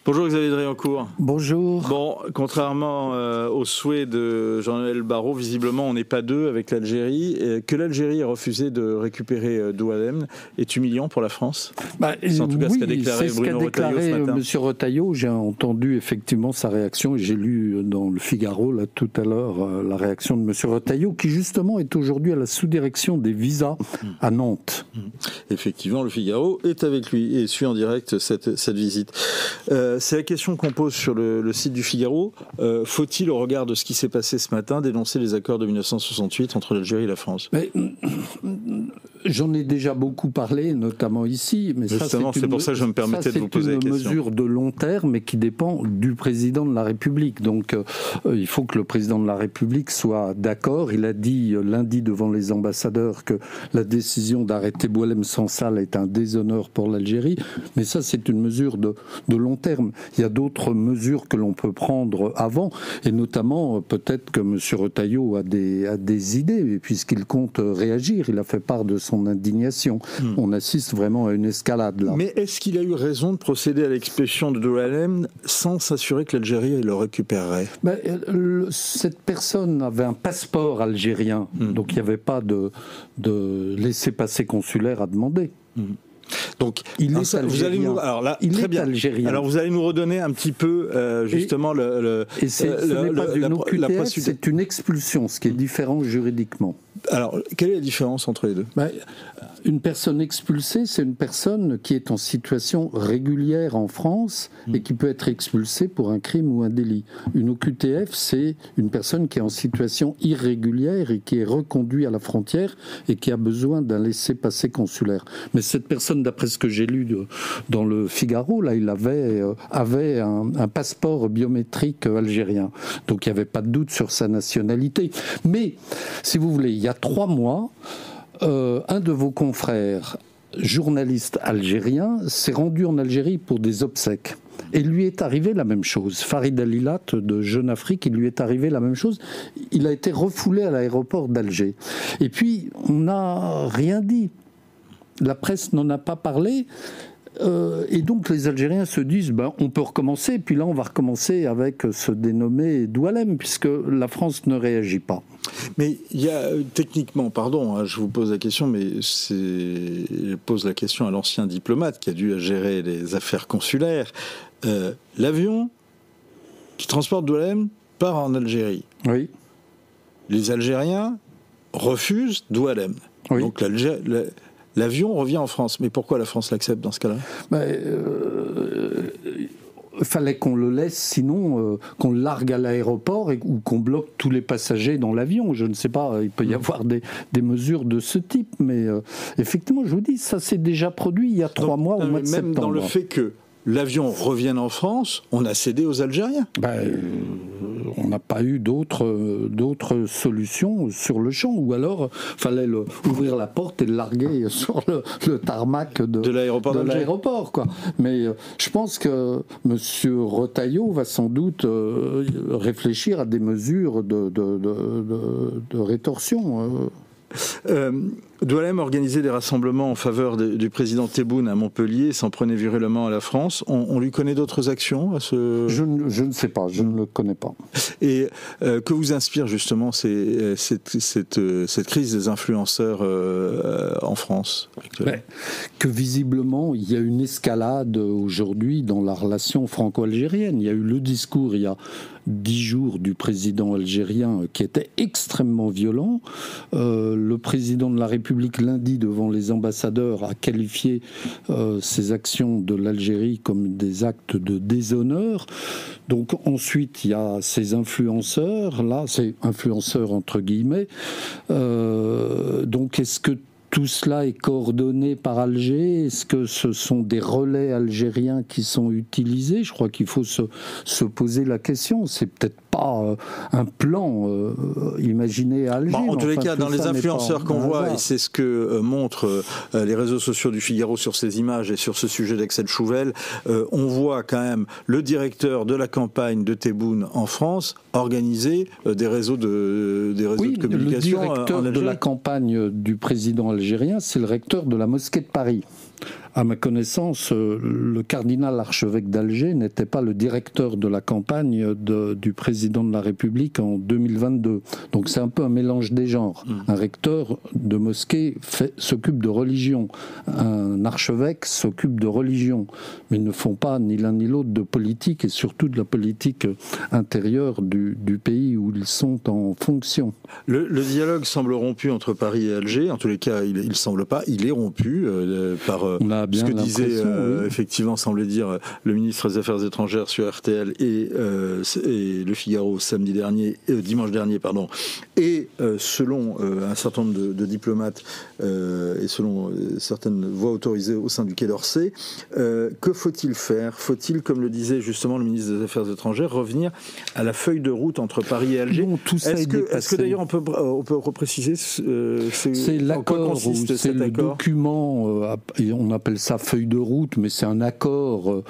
Bonjour Xavier Driancourt. Bonjour. Bon, contrairement au souhait de Jean-Noël Barrot, visiblement on n'est pas deux avec l'Algérie. Que l'Algérie ait refusé de récupérer Doualem est humiliant pour la France. C'est en tout cas ce qu'a déclaré Bruno Retailleau ce matin. Monsieur Retailleau, j'ai entendu effectivement sa réaction et j'ai lu dans le Figaro là, tout à l'heure la réaction de Monsieur Retailleau qui justement est aujourd'hui à la sous-direction des visas à Nantes. Effectivement, le Figaro est avec lui et suit en direct cette visite. C'est la question qu'on pose sur le site du Figaro. Faut-il, au regard de ce qui s'est passé ce matin, dénoncer les accords de 1968 entre l'Algérie et la France ? J'en ai déjà beaucoup parlé, notamment ici. Mais justement, c'est pour ça que je me permettais de vous poser la question. C'est une mesure de long terme, mais qui dépend du président de la République. Donc, il faut que le président de la République soit d'accord. Il a dit lundi devant les ambassadeurs que la décision d'arrêter Boualem Sansal est un déshonneur pour l'Algérie. Mais ça, c'est une mesure de long terme. Il y a d'autres mesures que l'on peut prendre avant, et notamment peut-être que M. Retailleau a des idées, puisqu'il compte réagir. Il a fait part de son indignation. On assiste vraiment à une escalade là. Mais est-ce qu'il a eu raison de procéder à l'expulsion de Doualem sans s'assurer que l'Algérie le récupérerait ? Cette personne avait un passeport algérien, donc il n'y avait pas de laissez-passer consulaire à demander. Donc, il est algérien. Algérien. Alors, vous allez nous redonner un petit peu, justement, ce n'est pas une OQTF, c'est une expulsion, ce qui est différent juridiquement. Alors, quelle est la différence entre les deux ? Une personne expulsée, c'est une personne qui est en situation régulière en France et qui peut être expulsée pour un crime ou un délit. Une OQTF, c'est une personne qui est en situation irrégulière et qui est reconduite à la frontière et qui a besoin d'un laissez-passer consulaire. Mais cette personne, d'après ce que j'ai lu dans le Figaro, là, il avait un passeport biométrique algérien. Donc il n'y avait pas de doute sur sa nationalité. Mais, si vous voulez, il y a 3 mois, un de vos confrères, journaliste algérien, s'est rendu en Algérie pour des obsèques. Et lui est arrivé la même chose. Farid Alilat de Jeune Afrique, il lui est arrivé la même chose. Il a été refoulé à l'aéroport d'Alger. Et puis, on n'a rien dit. La presse n'en a pas parlé. Et donc les Algériens se disent on peut recommencer, puis là on va recommencer avec ce dénommé Doualem, puisque la France ne réagit pas. Mais il y a techniquement, pardon, je vous pose la question, mais je pose la question à l'ancien diplomate qui a dû gérer les affaires consulaires. L'avion qui transporte Doualem part en Algérie. Oui. Les Algériens refusent Doualem. Oui. Donc l'avion revient en France. Mais pourquoi la France l'accepte dans ce cas-là ? Il fallait qu'on le laisse, sinon qu'on le largue à l'aéroport ou qu'on bloque tous les passagers dans l'avion. Je ne sais pas, il peut y avoir des mesures de ce type. Mais effectivement, je vous dis, ça s'est déjà produit il y a 3 mois au mois de septembre. Même dans le fait que l'avion revienne en France, on a cédé aux Algériens. On n'a pas eu d'autres solutions sur le champ. Ou alors, il fallait ouvrir la porte et le larguer sur le tarmac de l'aéroport. Quoi. Mais je pense que M. Retailleau va sans doute réfléchir à des mesures de rétorsion. Doualem organisait des rassemblements en faveur du président Tebboune à Montpellier, s'en prenait virulemment à la France. On lui connaît d'autres actions à ce... Je ne sais pas, je ne le connais pas. Et que vous inspire justement cette crise des influenceurs en France actuellement ? Que visiblement, il y a une escalade aujourd'hui dans la relation franco-algérienne. Il y a eu le discours il y a 10 jours du président algérien qui était extrêmement violent. Le président de la République lundi devant les ambassadeurs a qualifié ces actions de l'Algérie comme des actes de déshonneur. Donc ensuite il y a ces influenceurs, là c'est influenceurs entre guillemets. Donc est-ce que tout cela est coordonné par Alger ? Est-ce que ce sont des relais algériens qui sont utilisés ? Je crois qu'il faut se poser la question. C'est peut-être pas un plan imaginé à Alger. En tous les cas, dans les influenceurs qu'on voit, et c'est ce que montrent les réseaux sociaux du Figaro sur ces images et sur ce sujet d'Axel Chouvel, on voit quand même le directeur de la campagne de Tebboune en France organiser des réseaux de communication en Algérie. Le directeur de la campagne du président algérien, c'est le recteur de la mosquée de Paris. À ma connaissance, le cardinal archevêque d'Alger n'était pas le directeur de la campagne du président de la République en 2022. Donc c'est un peu un mélange des genres. Un recteur de mosquée s'occupe de religion. Un archevêque s'occupe de religion. Mais ils ne font pas ni l'un ni l'autre de politique, et surtout de la politique intérieure du pays où ils sont en fonction. Le dialogue semble rompu entre Paris et Alger. En tous les cas, il ne semble pas. Il est rompu par ce que disait, oui. Effectivement, semblait dire le ministre des Affaires étrangères sur RTL et Le Figaro dimanche dernier, et selon un certain nombre de diplomates et selon certaines voix autorisées au sein du Quai d'Orsay, que faut-il faire ? Faut-il, comme le disait justement le ministre des Affaires étrangères, revenir à la feuille de route entre Paris et Alger ? Est-ce que d'ailleurs on peut repréciser c'est l'accord, c'est le document, on appelle ça feuille de route, mais c'est un accord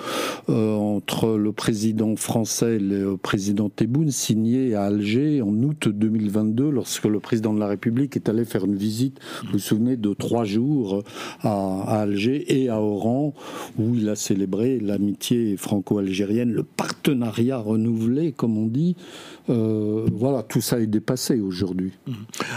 entre le président français et le président Tebboune signé à Alger en août 2022, lorsque le président de la République est allé faire une visite, vous vous souvenez, de 3 jours à Alger et à Oran, où il a célébré l'amitié franco-algérienne, le partenariat renouvelé, comme on dit. Voilà, tout ça est dépassé aujourd'hui.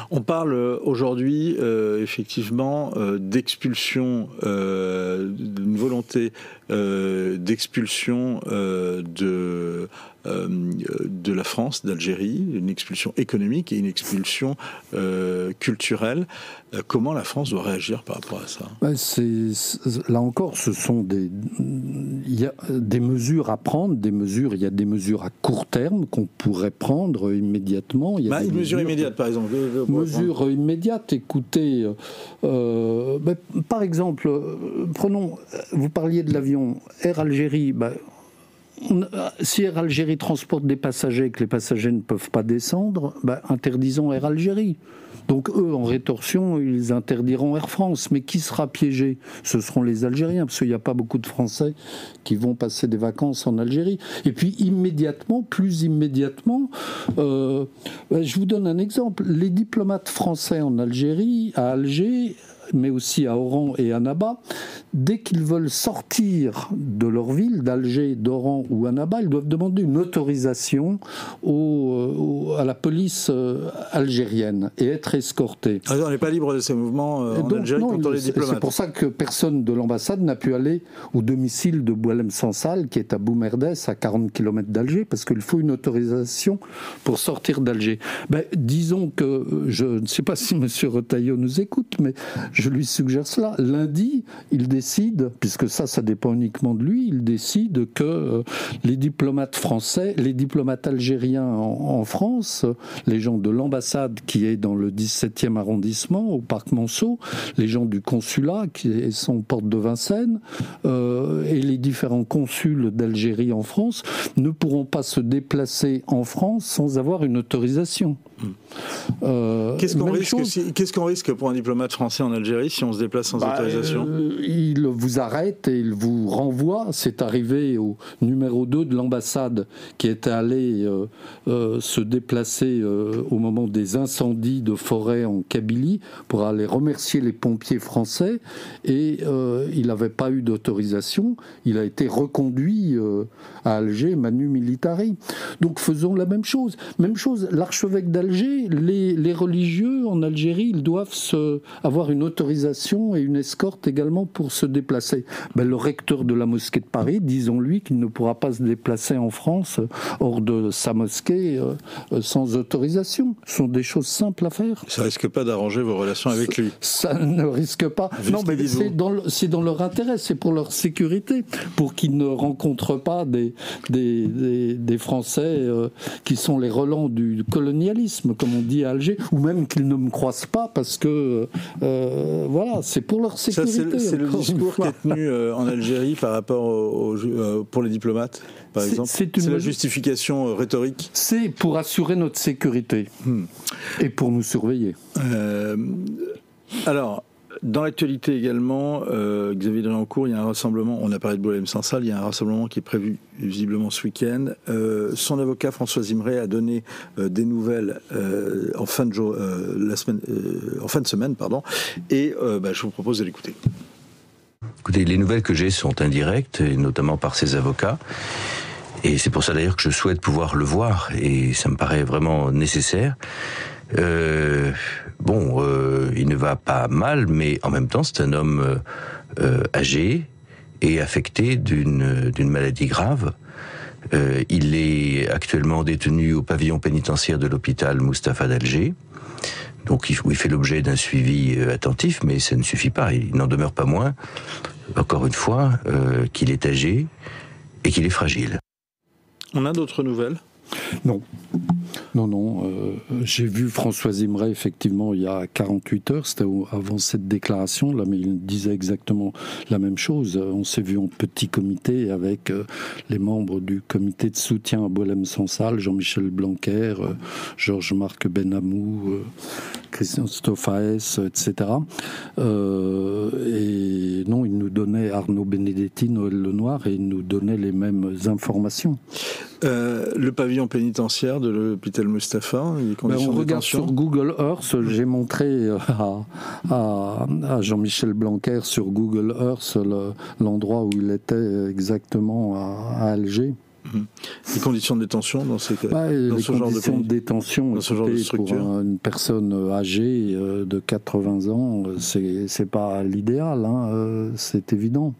On parle aujourd'hui effectivement d'expulsion, d'une volonté d'expulsion de la France, d'Algérie, une expulsion économique et une expulsion culturelle. Comment la France doit réagir par rapport à ça ? Là encore, il y a des mesures à prendre, il y a des mesures à court terme qu'on pourrait prendre immédiatement. Il y a une mesure immédiate, par exemple. Mesure immédiate, écoutez, par exemple, vous parliez de l'avion Air Algérie, si Air Algérie transporte des passagers et que les passagers ne peuvent pas descendre, interdisons Air Algérie. Donc eux, en rétorsion, ils interdiront Air France. Mais qui sera piégé ? Ce seront les Algériens, parce qu'il n'y a pas beaucoup de Français qui vont passer des vacances en Algérie. Et puis plus immédiatement, je vous donne un exemple. Les diplomates français en Algérie, à Alger, mais aussi à Oran et à Annaba, dès qu'ils veulent sortir de leur ville, d'Alger, d'Oran ou Annaba, ils doivent demander une autorisation à la police algérienne et être escortés. Alors, on n'est pas libre de ces mouvements en Algérie contre les diplomates. C'est pour ça que personne de l'ambassade n'a pu aller au domicile de Boualem Sansal, qui est à Boumerdès, à 40 km d'Alger, parce qu'il faut une autorisation pour sortir d'Alger. Disons que, je ne sais pas si M. Retailleau nous écoute, mais je lui suggère cela. Lundi, il décide, puisque ça dépend uniquement de lui, il décide que les diplomates français, les diplomates algériens en France, les gens de l'ambassade qui est dans le 17e arrondissement, au Parc Monceau, les gens du consulat qui sont porte de Vincennes, et les différents consuls d'Algérie en France ne pourront pas se déplacer en France sans avoir une autorisation. Qu'est-ce qu'on risque pour un diplomate français en Algérie si on se déplace sans autorisation ? Il vous arrête et il vous renvoie. C'est arrivé au numéro 2 de l'ambassade qui était allé se déplacer au moment des incendies de forêt en Kabylie pour aller remercier les pompiers français, et il n'avait pas eu d'autorisation. Il a été reconduit à Alger, manu militari. Donc faisons la même chose. L'archevêque d'Alger, les religieux en Algérie, ils doivent avoir une autorisation et une escorte également pour se déplacer. Le recteur de la mosquée de Paris, disons-lui qu'il ne pourra pas se déplacer en France hors de sa mosquée sans autorisation. Ce sont des choses simples à faire. Ça risque pas d'arranger vos relations avec lui ? Ça ne risque pas. Non, mais c'est dans leur intérêt, c'est pour leur sécurité, pour qu'ils ne rencontrent pas des Français qui sont les relents du colonialisme, comme on dit à Alger, ou même qu'ils ne me croisent pas parce que voilà, c'est pour leur sécurité. Ça, c'est le discours qui est tenu en Algérie par rapport pour les diplomates, par exemple. C'est la justification rhétorique. C'est pour assurer notre sécurité et pour nous surveiller. Alors, dans l'actualité également, Xavier Dréancourt, il y a un rassemblement, on a parlé de Boualem Sansal, il y a un rassemblement qui est prévu visiblement ce week-end. Son avocat François Imray a donné des nouvelles en fin de semaine, et je vous propose de l'écouter. Écoutez, les nouvelles que j'ai sont indirectes, et notamment par ses avocats. Et c'est pour ça d'ailleurs que je souhaite pouvoir le voir, et ça me paraît vraiment nécessaire. Il ne va pas mal, mais en même temps, c'est un homme âgé et affecté d'une maladie grave. Il est actuellement détenu au pavillon pénitentiaire de l'hôpital Mustapha d'Alger. Donc il fait l'objet d'un suivi attentif, mais ça ne suffit pas. Il n'en demeure pas moins, encore une fois, qu'il est âgé et qu'il est fragile. On a d'autres nouvelles ? Non. J'ai vu François Imray, effectivement, il y a 48 heures, c'était avant cette déclaration, là, mais il disait exactement la même chose. On s'est vu en petit comité avec les membres du comité de soutien à Boualem Sansal, Jean-Michel Blanquer, Georges-Marc Benamou, Christian Stophaes, etc. Et non, il nous donnait, Arnaud Benedetti, Noël Lenoir, et il nous donnait les mêmes informations. Le pavillon pénitentiaire de l'hôpital Mustapha, les conditions on de regarde détention. sur Google Earth, j'ai montré à Jean-Michel Blanquer sur Google Earth l'endroit où il était exactement à Alger. Les conditions de détention dans ces cas, les conditions de détention pour une personne âgée de 80 ans, c'est pas l'idéal, c'est évident.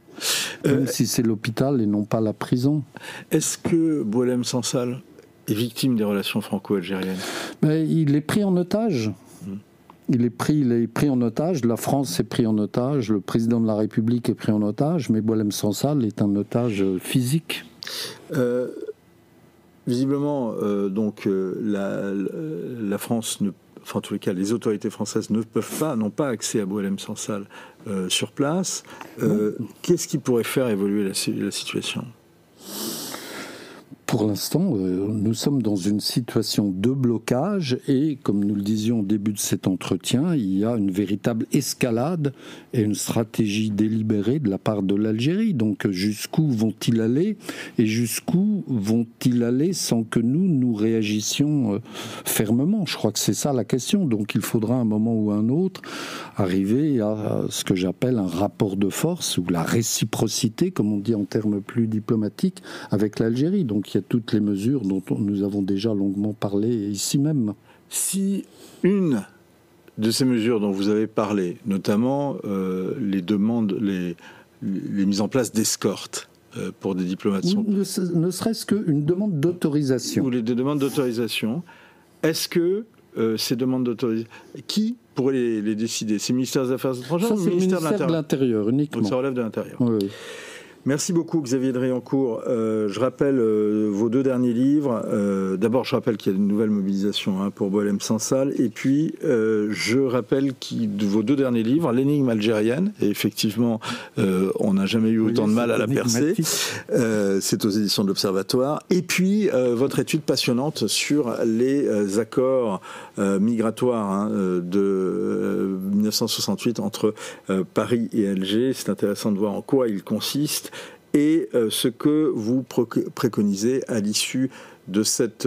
Même si c'est l'hôpital et non pas la prison. Est-ce que Boualem Sansal est victime des relations franco-algériennes ? Il est pris en otage. Il est pris en otage, la France est pris en otage, le président de la République est pris en otage, mais Boualem Sansal est un otage physique. Visiblement, la France, en tous les cas, les autorités françaises n'ont pas accès à Boualem Sansal sur place. Qu'est-ce qui pourrait faire évoluer la situation ? Pour l'instant, nous sommes dans une situation de blocage et, comme nous le disions au début de cet entretien, il y a une véritable escalade et une stratégie délibérée de la part de l'Algérie. Donc jusqu'où vont-ils aller et jusqu'où vont-ils aller sans que nous réagissions fermement ? Je crois que c'est ça la question. Donc il faudra à un moment ou à un autre arriver à ce que j'appelle un rapport de force ou la réciprocité, comme on dit en termes plus diplomatiques, avec l'Algérie. Donc il y a toutes les mesures dont nous avons déjà longuement parlé ici même. Si une de ces mesures dont vous avez parlé, notamment les demandes, les mises en place d'escortes pour des diplomates... Ne serait-ce qu'une demande d'autorisation. Ou des demandes d'autorisation. Est-ce que ces demandes d'autorisation... Qui pourrait les décider ? C'est le ministère des Affaires étrangères ou le ministère de l'Intérieur uniquement. Donc ça relève de l'Intérieur. Oui. Merci beaucoup Xavier Driancourt. Je rappelle vos deux derniers livres. D'abord, je rappelle qu'il y a une nouvelle mobilisation pour Boualem Sansal. Et puis, je rappelle vos deux derniers livres, L'énigme algérienne. Et effectivement, on n'a jamais eu autant de mal à la percer. C'est aux éditions de l'Observatoire. Et puis, votre étude passionnante sur les accords migratoires de 1968 entre Paris et Alger. C'est intéressant de voir en quoi ils consistent et ce que vous préconisez à l'issue de cette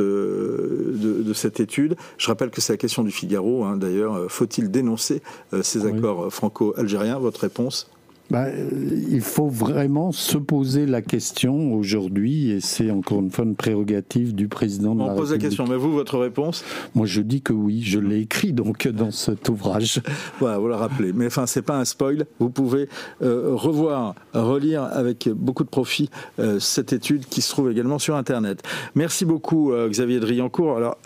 étude. Je rappelle que c'est la question du Figaro, d'ailleurs. Faut-il dénoncer ces accords franco-algériens ? Votre réponse ? Il faut vraiment se poser la question aujourd'hui, et c'est encore une fois une prérogative du président de la République. On pose la question, mais vous, votre réponse ? Moi, je dis que oui, je l'ai écrit donc dans cet ouvrage. Voilà, vous le rappelez. Mais enfin, c'est pas un spoil. Vous pouvez relire avec beaucoup de profit cette étude qui se trouve également sur Internet. Merci beaucoup, Xavier Driancourt. Alors,